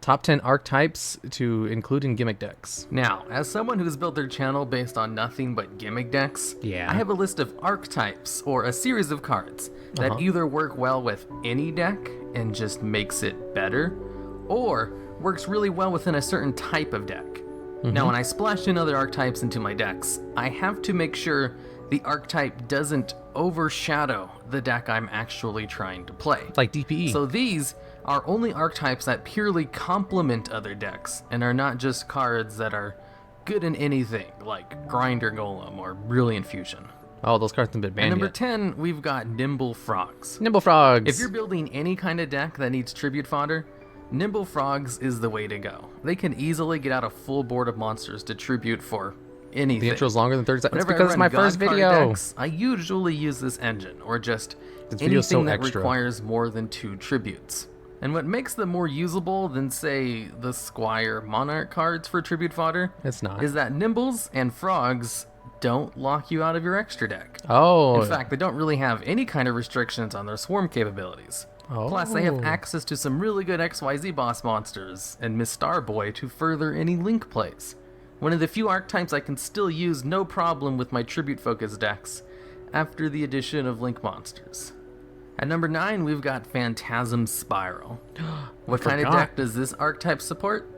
Top 10 archetypes to include in gimmick decks. Now, as someone who's built their channel based on nothing but gimmick decks, Yeah. I have a list of archetypes, or a series of cards, that either work well with any deck and just makes it better, or works really well within a certain type of deck. Now, when I splash in other archetypes into my decks, I have to make sure the archetype doesn't overshadow the deck I'm actually trying to play. Like DPE. So these are only archetypes that purely complement other decks and are not just cards that are good in anything, like Grinder Golem or Brilliant Fusion. Oh, those cards haven't been banned And number yet. 10, we've got Nimble Frogs. Nimble Frogs. If you're building any kind of deck that needs tribute fodder, Nimble Frogs is the way to go. They can easily get out a full board of monsters to tribute for anything. The intro's longer than 30 seconds Whenever because I it's my run first God card video. decks, I usually use this engine, or just This video's so anything that extra. requires more than 2 tributes. And what makes them more usable than, say, the Squire Monarch cards for tribute fodder It's not. is that Nimbles and Frogs don't lock you out of your extra deck. Oh. In fact, they don't really have any kind of restrictions on their swarm capabilities. Plus, they have Oh. access to some really good XYZ boss monsters and Miss Starboy to further any Link plays. One of the few archetypes I can still use no problem with my tribute-focused decks after the addition of Link monsters. At number 9, we've got Phantasm Spiral. What kind of forgot. deck does this archetype support?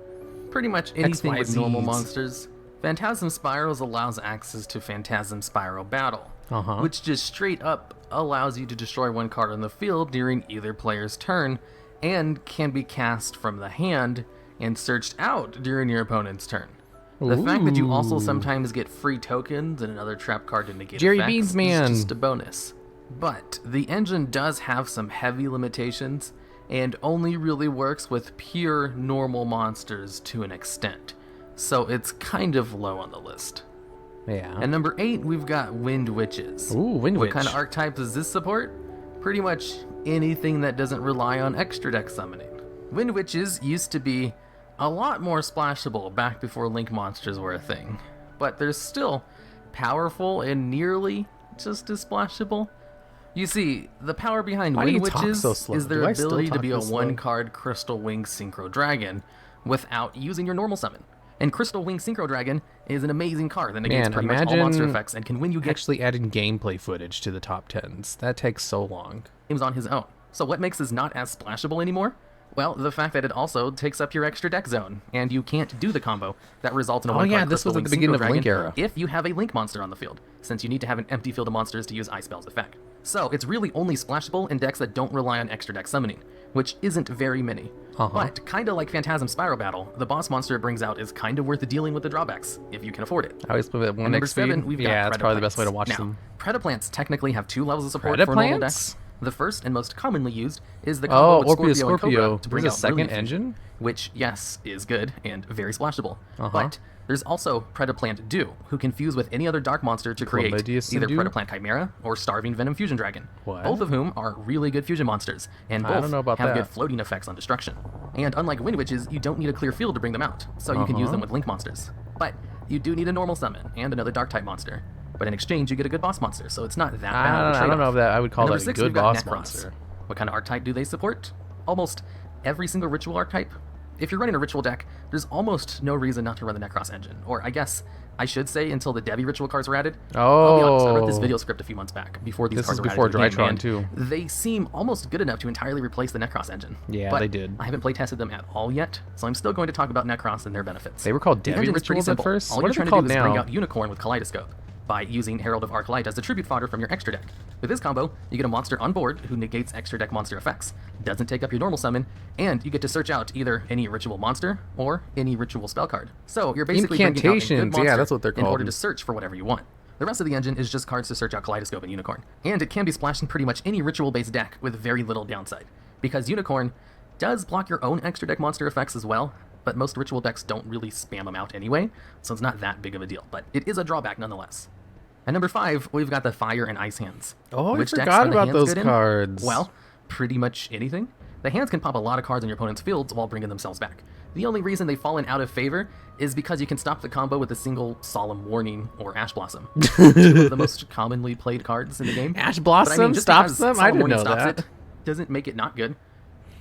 Pretty much anything with normal XYZs. monsters. Phantasm Spirals allows access to Phantasm Spiral Battle, Uh-huh. which just straight up allows you to destroy one card on the field during either player's turn, and can be cast from the hand and searched out during your opponent's turn. The fact that you also Ooh. sometimes get free tokens and another trap card to negate Jerry effects Beans, man. is just a bonus. But the engine does have some heavy limitations and only really works with pure normal monsters to an extent. So it's kind of low on the list. Yeah. At number 8, we've got Wind Witches. Ooh, Wind What Witch. kind of archetype does this support? Pretty much anything that doesn't rely on extra deck summoning. Wind Witches used to be a lot more splashable back before Link monsters were a thing, but they're still powerful and nearly just as splashable. You see, the power behind Why do Wind you talk Witches so slow? is their Do I still ability to talk be a this slow? one-card Crystal Wing Synchro Dragon without using your normal summon. And Crystal Wing Synchro Dragon is an amazing card that negates Man, pretty much all monster imagine effects and can win you actually adding gameplay footage to the top 10s. That takes so long. games on his own. So what makes this not as splashable anymore? Well, the fact that it also takes up your extra deck zone, and you can't do the combo that results in a one-card yeah, this Crystal was at Wing the beginning Synchro of Dragon Link era. if you have a Link monster on the field, since you need to have an empty field of monsters to use Ice Spell's effect. So it's really only splashable in decks that don't rely on extra deck summoning, which isn't very many. But kinda like Phantasm Spiral Battle, the boss monster it brings out is kinda worth dealing with the drawbacks, if you can afford it. I always put it at At 1 number X 7, speed. we've Yeah, got that's probably the best way to Predaplants. watch now, them. Predaplants technically have 2 levels of support for normal decks. Predaplants? The first and most commonly used is the combo with Orpheus Scorpio and Cobra Scorpio. to bring There's a out second Brilliant Fusion, engine? which, yes, is good and very splashable. But there's also Predaplant Do, who can fuse with any other dark monster to create Chlamydia either Subdue? Predaplant Chimera or Starving Venom Fusion Dragon. What? Both of whom are really good fusion monsters, and I don't both know about have that. good floating effects on destruction. And unlike Wind Witches, you don't need a clear field to bring them out, so you can use them with Link monsters. But you do need a normal summon and another Dark-type monster. But in exchange, you get a good boss monster, so it's not that bad of a I don't trade-off. know if that I would call At number that a 6, good we've got boss Necroz. monster. What kind of archetype do they support? Almost every single ritual archetype. If you're running a ritual deck, there's almost no reason not to run the Necroz engine. Or I guess I should say until the Devi ritual cards were added. I'll be honest, I wrote this video script a few months back before these This cards is were before added to the game, Drytron, and too. They seem almost good enough to entirely replace the Necroz engine. Yeah, but they did. I haven't playtested them at all yet, so I'm still going to talk about Necroz and their benefits. They were called The Devi engine is pretty rituals at simple. first? All What you're are they trying to called do is bring now? out Unicorn with Kaleidoscope by using Herald of Arclight as the tribute fodder from your extra deck. With this combo, you get a monster on board who negates extra deck monster effects, doesn't take up your normal summon, and you get to search out either any ritual monster or any ritual spell card. So you're basically bringing out a good Incantations, yeah, monster that's what they're in order called. to search for whatever you want. The rest of the engine is just cards to search out Kaleidoscope and Unicorn, and it can be splashed in pretty much any ritual-based deck with very little downside, because Unicorn does block your own extra deck monster effects as well, but most ritual decks don't really spam them out anyway, so it's not that big of a deal, but it is a drawback nonetheless. At number 5, we've got the Fire and Ice hands. Oh, I Which decks forgot are the about hands those good in? cards. Well, pretty much anything. The hands can pop a lot of cards on your opponent's fields while bringing themselves back. The only reason they've fallen out of favor is because you can stop the combo with a single Solemn Warning or Ash Blossom. Two of the most commonly played cards in the game. Ash But Blossom just stops because them? I Solemn didn't Warning know stops that. it doesn't make it not good.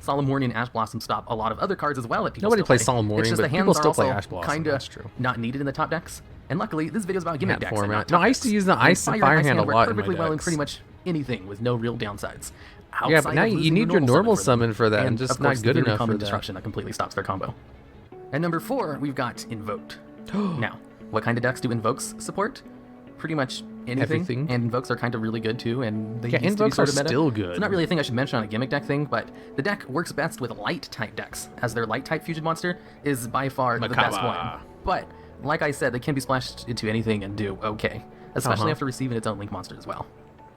Solemn Warning and Ash Blossom stop a lot of other cards as well that people Nobody still plays play. Solemn Warning, It's just but the people hands still are play also Ash Blossom. kinda That's true. not needed in the top decks. And luckily, this video is about gimmick That decks. format. And not No, top I used to decks. use the Ice and Fire hand a work lot in my perfectly well in decks. pretty much anything with no real downsides. Yeah, but Outside now of you losing need your normal summon for that, and and just of not course, good the enough common for that. destruction that completely stops their combo. And number 4, we've got Invoked. Now, what kind of decks do Invokes support? Pretty much anything. Everything. And Invokes are kind of really good too, and they Yeah, used to be Invokes sort are of meta. still good. It's not really a thing I should mention on a gimmick deck thing, but the deck works best with light type decks, as their light type fusion monster is by far the best one. But like I said, they can be splashed into anything and do okay, especially after receiving its own link monster as well.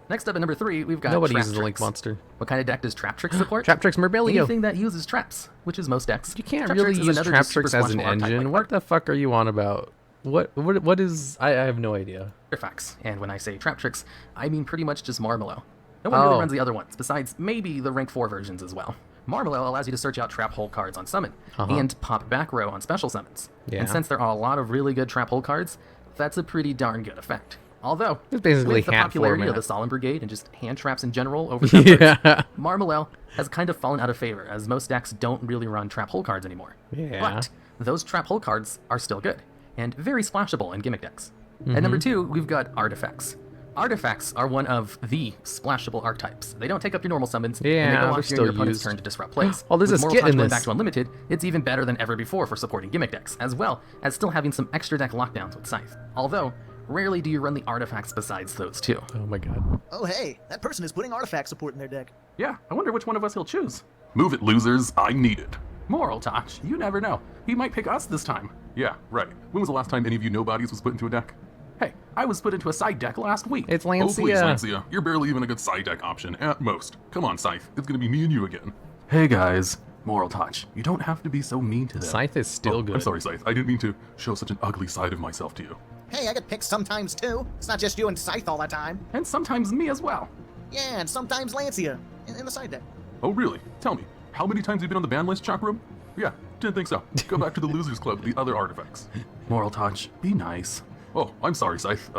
Next up at number 3, we've got Nobody Trap uses a Link Tricks. monster. What kind of deck does Trap Tricks support? Trap Tricks Merbelia. Anything that uses traps, which is most decks. You can't Trap really Tricks is use another Trap just super Tricks as an splashable archetype engine. like What the fuck are you on about? What is... I have no idea. artifacts. And when I say Trap Tricks, I mean pretty much just Marmallow. No one really runs the other ones, besides maybe the rank 4 versions as well. Marmallow allows you to search out trap hole cards on summon, and pop back row on special summons. Yeah. And since there are a lot of really good trap hole cards, that's a pretty darn good effect. Although, It's basically with the hat popularity format. of the Solemn Brigade and just hand traps in general over trap cards, Yeah. Marmallow has kind of fallen out of favor, as most decks don't really run trap hole cards anymore. Yeah. But those trap hole cards are still good, and very splashable in gimmick decks. At number 2, we've got Artifacts. Artifacts are one of the splashable archetypes. They don't take up your normal summons, and they Yeah, go they're off still during your opponent's used. turn to disrupt plays. Oh, there's With a Moral skit Touch in going this. back to Unlimited, it's even better than ever before for supporting gimmick decks, as well as still having some extra deck lockdowns with Scythe. Although, rarely do you run the artifacts besides those two. Oh my god. Oh hey, that person is putting artifact support in their deck. Yeah, I wonder which one of us he'll choose. Move it, losers. I need it. Moral Touch, you never know. He might pick us this time. Yeah, right. When was the last time any of you nobodies was put into a deck? Hey, I was put into a side deck last week. It's Oh, please, Lancia. Lancia. You're barely even a good side deck option, at most. Come on, Scythe. It's gonna be me and you again. Hey guys, Moral Touch, you don't have to be so mean to them. Scythe is still good. I'm sorry, Scythe. I didn't mean to show such an ugly side of myself to you. Hey, I get picked sometimes too. It's not just you and Scythe all the time. And sometimes me as well. Yeah, and sometimes Lancia in the side deck. Oh, really? Tell me, how many times have you been on the ban list, Chakram? Yeah, didn't think so. Go back to the losers club with the other artifacts. Moral Touch, be nice. Oh, I'm sorry, Scythe.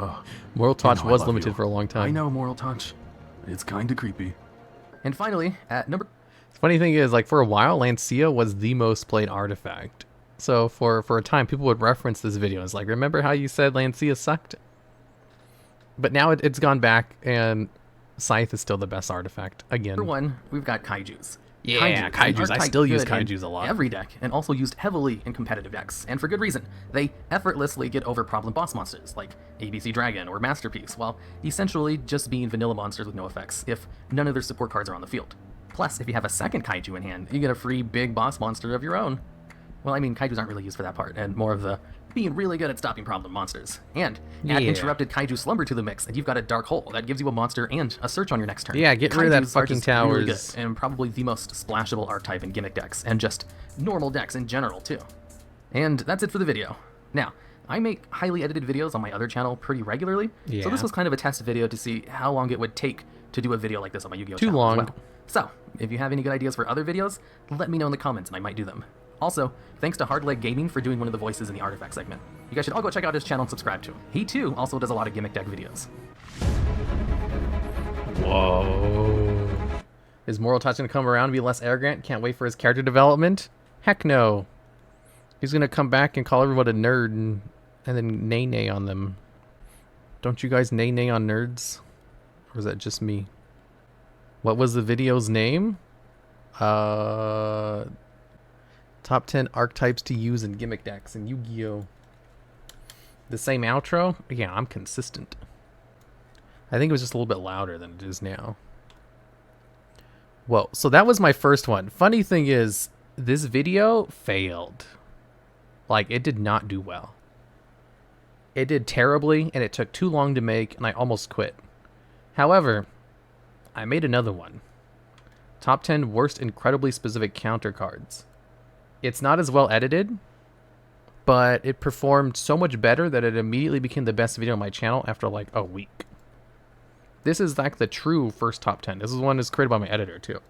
Moral Touch I was love limited you. for a long time. I know, Moral Touch. It's kinda creepy. And finally, at number... Funny thing is, like, for a while, Lancia was the most played artifact. So for a time, people would reference this video. It's like, remember how you said Lancia sucked? But now it's gone back, and Scythe is still the best artifact again. Number 1, we've got Kaijus. Yeah, an Kaijus. I archetype still use good in Kaijus a lot. every deck, and also used heavily in competitive decks, and for good reason. They effortlessly get over problem boss monsters, like ABC Dragon or Masterpiece, while essentially just being vanilla monsters with no effects, if none of their support cards are on the field. Plus, if you have a second Kaiju in hand, you get a free big boss monster of your own. Well, I mean, Kaijus aren't really used for that part, and more of the being really good at stopping problem monsters. And add Yeah. Interrupted Kaiju Slumber to the mix, and you've got a Dark Hole that gives you a monster and a search on your next turn. Yeah, get rid of that Kaijus are fucking just really good, towers. and probably the most splashable archetype in gimmick decks, and just normal decks in general, too. And that's it for the video. Now, I make highly edited videos on my other channel pretty regularly, so Yeah. this was kind of a test video to see how long it would take to do a video like this on my Yu-Gi-Oh! Too channel long. as well. So, if you have any good ideas for other videos, let me know in the comments and I might do them. Also, thanks to Hardleg Gaming for doing one of the voices in the Artifact segment. You guys should all go check out his channel and subscribe to him. He too also does a lot of gimmick deck videos. Whoa. Is Moral Touch going to come around and be less arrogant? Can't wait for his character development? Heck no. He's going to come back and call everyone a nerd and then nay-nay on them. Don't you guys nay-nay on nerds? Or is that just me? What was the video's name? Top 10 archetypes to use in gimmick decks in Yu-Gi-Oh! The same outro? Yeah, I'm consistent. I think it was just a little bit louder than it is now. Whoa, so that was my first one. Funny thing is, this video failed. Like, it did not do well. It did terribly, and it took too long to make, and I almost quit. However, I made another one. Top 10 worst incredibly specific counter cards. It's not as well edited, but it performed so much better that it immediately became the best video on my channel after like a week. This is like the true first top 10. This is one that's created by my editor too.